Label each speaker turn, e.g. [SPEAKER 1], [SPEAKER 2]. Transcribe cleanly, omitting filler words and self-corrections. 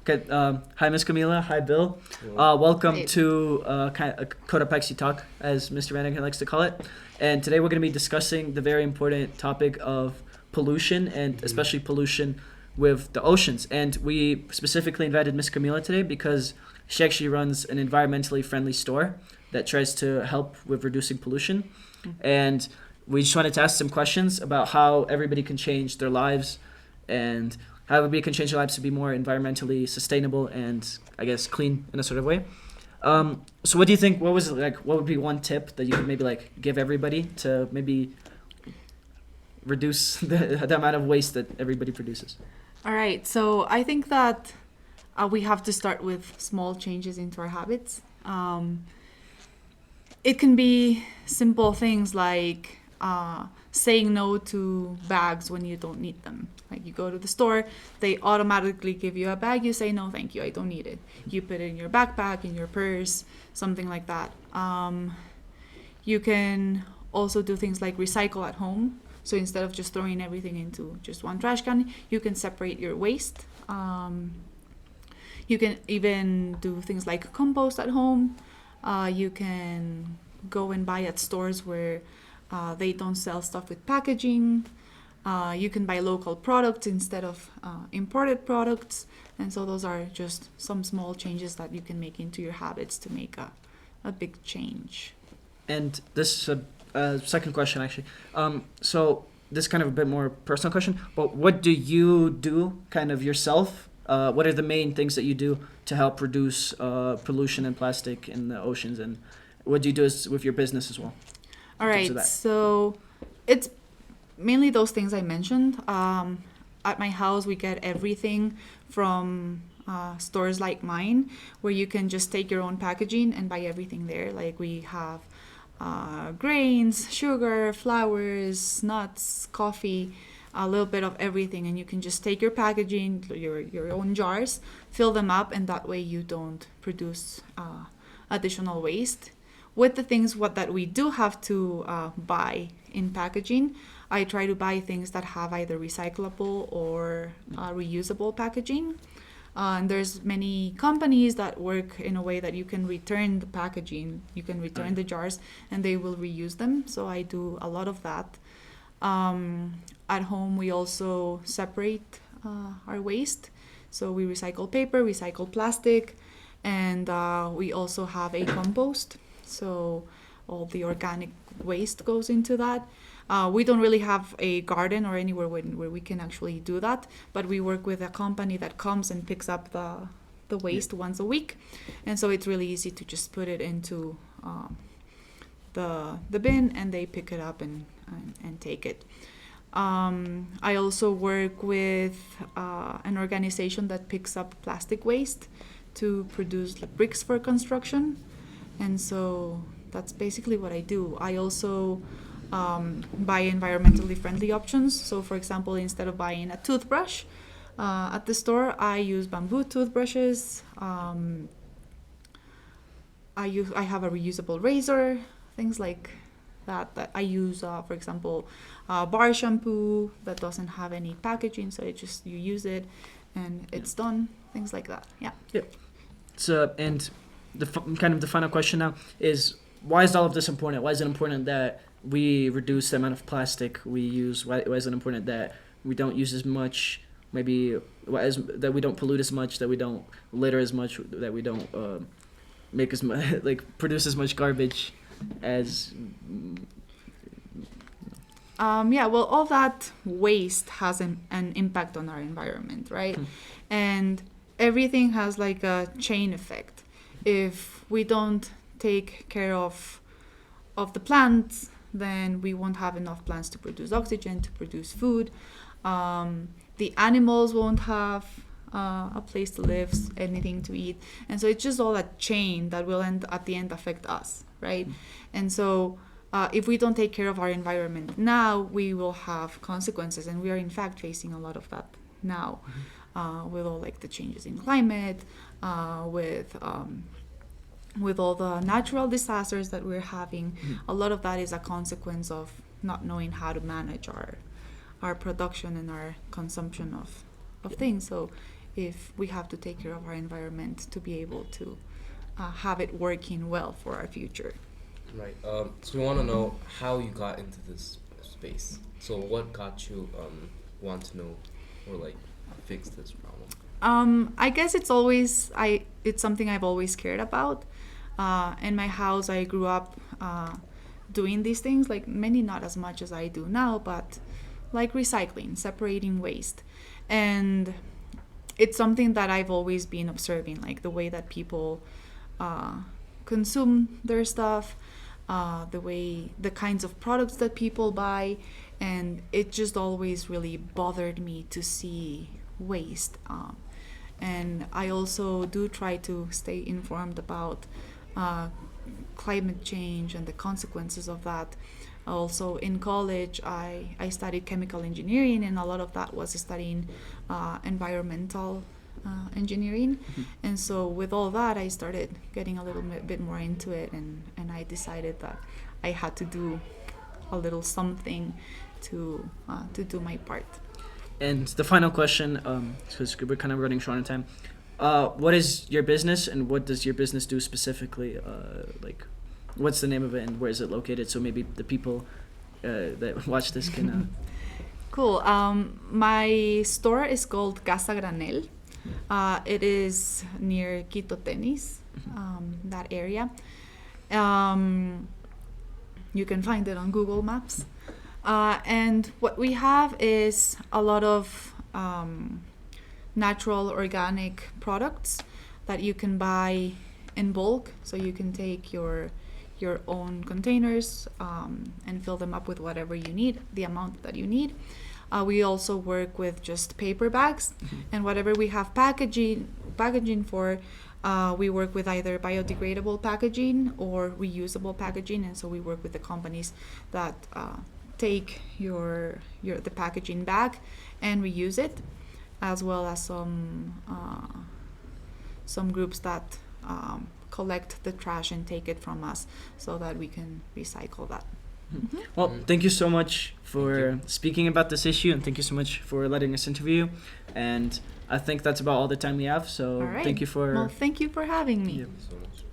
[SPEAKER 1] Okay. Hi, Miss Camila. Hi, Bill. Welcome to Codapexi Talk, as Mr. Ranigan likes to call it. And today we're going to be discussing the very important topic of pollution, and especially pollution with the oceans. And we specifically invited Miss Camila today because she actually runs an environmentally friendly store that tries to help with reducing pollution. And we just wanted to ask some questions about how everybody can change their lives and how everybody can change their lives to be more environmentally sustainable and, I guess, clean in a sort of way. So what do you think, what would be one tip that you could maybe give everybody to maybe reduce the amount of waste that everybody produces?
[SPEAKER 2] All right, so I think that we have to start with small changes into our habits. It can be simple things like saying no to bags when you don't need them. Like you go to the store, they automatically give you a bag, you say no thank you, I don't need it. You put it in your backpack, in your purse, something like that. You can also do things like recycle at home. So instead of just throwing everything into just one trash can, you can separate your waste. You can even do things like compost at home. You can go and buy at stores where they don't sell stuff with packaging. You can buy local products instead of imported products. And so those are just some small changes that you can make into your habits to make a big change.
[SPEAKER 1] And this is a second question, actually. So this is kind of a bit more personal question, but what do you do kind of yourself? What are the main things that you do to help reduce pollution and plastic in the oceans? And what do you do with your business as well?
[SPEAKER 2] All right, so it's mainly those things I mentioned. At my house, we get everything from stores like mine, where you can just take your own packaging and buy everything there. Like we have grains, sugar, flowers, nuts, coffee, a little bit of everything, and you can just take your packaging, your own jars, fill them up, and that way you don't produce additional waste. With the things that we do have to buy in packaging, I try to buy things that have either recyclable or reusable packaging. And there's many companies that work in a way that you can return the packaging, you can return the jars, and they will reuse them. So I do a lot of that. At home, we also separate our waste. So we recycle paper, recycle plastic, and we also have a compost. So all the organic waste goes into that. We don't really have a garden or anywhere where we can actually do that, but we work with a company that comes and picks up the waste once a week. And so it's really easy to just put it into the bin, and they pick it up and take it. I also work with an organization that picks up plastic waste to produce bricks for construction. And so that's basically what I do. I also buy environmentally friendly options. So for example, instead of buying a toothbrush at the store, I use bamboo toothbrushes. I have a reusable razor, things like that I use. For example, bar shampoo that doesn't have any packaging, so you use it and it's done. Things like that. Yeah.
[SPEAKER 1] So and the final question now is, why is all of this important? Why is it important that we reduce the amount of plastic we use? Why is it important that we don't use as much, that we don't pollute as much, that we don't litter as much, that we don't make as much, produce as much garbage as...
[SPEAKER 2] well, all that waste has an impact on our environment, right? And everything has a chain effect. If we don't take care of the plants, then we won't have enough plants to produce oxygen, to produce food. The animals won't have a place to live, anything to eat. And so it's just all a chain that will at the end affect us, right? And so if we don't take care of our environment now, we will have consequences. And we are in fact facing a lot of that now, with all the changes in climate, with all the natural disasters that we're having. A lot of that is a consequence of not knowing how to manage our production and our consumption of things. So if we have to take care of our environment to be able to have it working well for our future.
[SPEAKER 3] Right. So we want to know how you got into this space. So what got you want to know or like fix this problem?
[SPEAKER 2] I guess it's something I've always cared about. In my house, I grew up doing these things, like many not as much as I do now, but like recycling, separating waste. And it's something that I've always been observing, like the way that people consume their stuff, the kinds of products that people buy, and it just always really bothered me to see waste. And I also do try to stay informed about climate change and the consequences of that. Also, in college, I studied chemical engineering, and a lot of that was studying environmental engineering. And so with all that, I started getting a little bit more into it, and I decided that I had to do a little something to do my part.
[SPEAKER 1] And the final question, because we're kind of running short on time. What is your business, and what does your business do specifically? Like, what's the name of it, and where is it located? So maybe the people that watch this can.
[SPEAKER 2] Cool. My store is called Casa Granel. It is near Quito Tenis, that area. You can find it on Google Maps. And what we have is a lot of natural organic products that you can buy in bulk. So you can take your own containers and fill them up with whatever you need, the amount that you need. We also work with just paper bags, and whatever we have packaging for, we work with either biodegradable packaging or reusable packaging. And so we work with the companies that take the packaging back and reuse it, as well as some groups that collect the trash and take it from us so that we can recycle that.
[SPEAKER 1] Well, thank you so much for speaking about this issue, and thank you so much for letting us interview. And I think that's about all the time we have. So
[SPEAKER 2] All right.
[SPEAKER 1] thank you for.
[SPEAKER 2] Well, thank you for having me.
[SPEAKER 1] Yeah.
[SPEAKER 3] Thank you so much.